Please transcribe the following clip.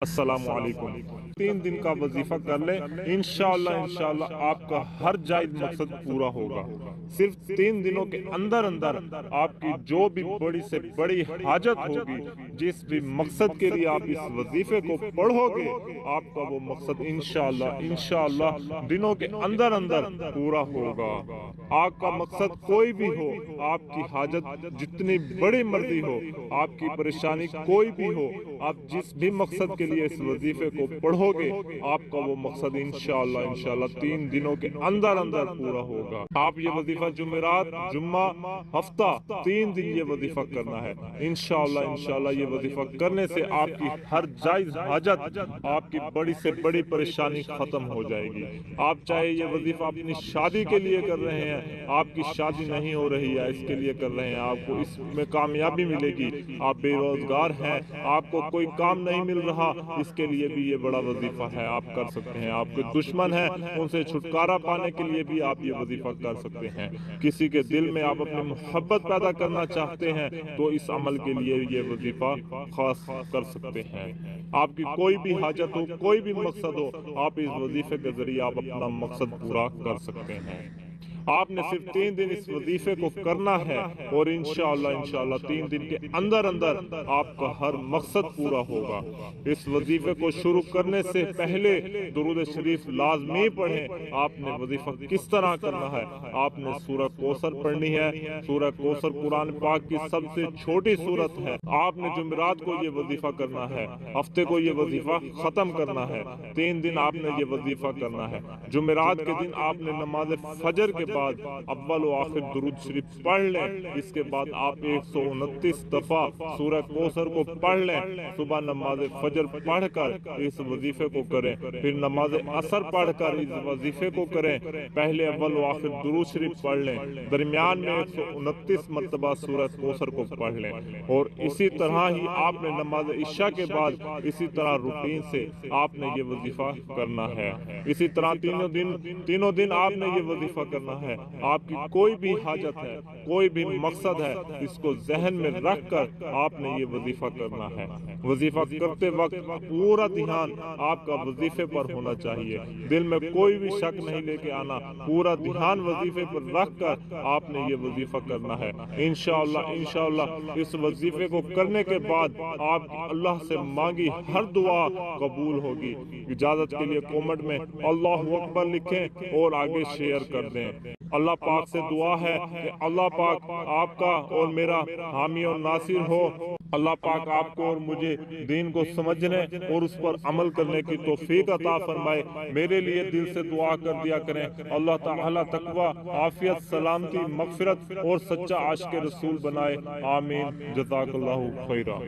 السلام علیکم۔ 3 دن کا وظیفہ کر لیں، انشاءاللہ آپ کا ہر جائز مقصد پورا ہوگا۔ صرف 3 دنوں کے اندر آپ کی جو بھی بڑی سے بڑی حاجت ہوگی، جس بھی مقصد کے لیے آپ اس وظیفے کو پڑھو گے، آپ کا وہ مقصد انشاءاللہ دنوں کے اندر پورا ہوگا۔ آپ کا مقصد کوئی بھی ہو، آپ کی حاجت جتنی بڑی مرضی ہو، آپ کی پریشانی کوئی بھی ہو، آپ جس بھی مقصد کے لیے اس وظیفے کو پڑھو گے، آپ کا وہ مقصد انشاءاللہ 3 دنوں کے اندر پورا ہوگا۔ آپ یہ وظیفہ جمعرات، جمعہ، ہفتہ 3 دن یہ وظیفہ کرنا ہے۔ انشاءاللہ یہ وظیفہ کرنے سے آپ کی ہر جائز حاجت، آپ کی بڑی سے بڑی پریشانی ختم ہو جائے گی۔ آپ چاہے یہ وظیفہ اپنی شادی کے لیے کر رہے ہیں، آپ کی شادی نہیں ہو رہی ہے، اس کے لیے کر رہے ہیں، آپ کو اس میں کامیابی ملے گی۔ آپ بے روزگار ہیں، آپ کو کوئی کام نہیں مل رہا، اس کے لیے بھی یہ بڑا وظیفہ ہے، آپ کر سکتے ہیں۔ آپ کے دشمن ہیں، ان سے چھٹکارا پانے کے لیے بھی آپ یہ وظیفہ کر سکتے ہیں۔ کسی کے دل میں آپ اپنی محبت پیدا کرنا چاہتے ہیں تو اس عمل کے لیے یہ وظیفہ خاص کر سکتے ہیں۔ آپ کی کوئی بھی حاجت ہو، کوئی بھی مقصد ہو، آپ اس وظیفے کے ذریعے آپ اپنا مقصد پورا کر سکتے ہیں۔ آپ نے صرف 3 دن اس وظیفے کو کرنا ہے، اور انشاءاللہ 3 دن کے اندر آپ کا ہر مقصد پورا ہوگا۔ اس وظیفے کو شروع کرنے سے پہلے درود شریف لازمی پڑھیں۔ آپ نے وظیفہ کس طرح کرنا ہے؟ آپ نے سورہ کوثر پڑھنی ہے۔ سورہ کوثر قرآن پاک کی سب سے چھوٹی سورت ہے۔ آپ نے جمعرات کو یہ وظیفہ کرنا ہے، ہفتے کو یہ وظیفہ ختم کرنا ہے، 3 دن آپ نے یہ وظیفہ کرنا ہے۔ جمعرات کے دن آپ نے نماز فجر کے بعد اول و آخر درود شریف پڑھ لیں۔ اس کے بعد آپ 129 دفعہ سورہ کوثر کو پڑھ لیں۔ صبح نماز فجر پڑھ کر اس وظیفے کو کریں، پھر نماز عصر پڑھ کر اس وظیفے کو کریں۔ پہلے اول و آخر درود شریف پڑھ لیں، درمیان میں 129 مرتبہ سورہ کوثر کو پڑھ لیں، اور اسی طرح ہی آپ نے نماز عشاء کے بعد اسی طرح روٹین سے آپ نے یہ وظیفہ کرنا ہے۔ اسی طرح تینوں دن آپ نے یہ وظیفہ کرنا ہے۔ آپ کی کوئی بھی حاجت ہے، کوئی بھی مقصد ہے، اس کو ذہن میں رکھ کر آپ نے یہ وظیفہ کرنا ہے۔ وظیفہ کرتے وقت پورا دھیان آپ کا وظیفے پر ہونا چاہیے، دل میں کوئی بھی شک نہیں لے کے آنا، پورا دھیان وظیفے پر رکھ کر آپ نے یہ وظیفہ کرنا ہے۔ انشاءاللہ اس وظیفے کو کرنے کے بعد آپ اللہ سے مانگی ہر دعا قبول ہوگی۔ اجازت کے لیے کومنٹ میں اللہ اکبر لکھیں اور آگے شیئر کر دیں۔ اللہ پاک سے دعا ہے کہ اللہ پاک آپ کا اور میرا حامی اور ناصر ہو۔ اللہ پاک آپ کو اور مجھے دین کو سمجھنے اور اس پر عمل کرنے کی توفیق عطا فرمائے۔ میرے لیے دل سے دعا کر دیا کریں۔ اللہ تعالی تقوی، عافیت، سلامتی، مغفرت اور سچا عاشق رسول بنائے۔ آمین۔ جزاک اللہ خیرہ۔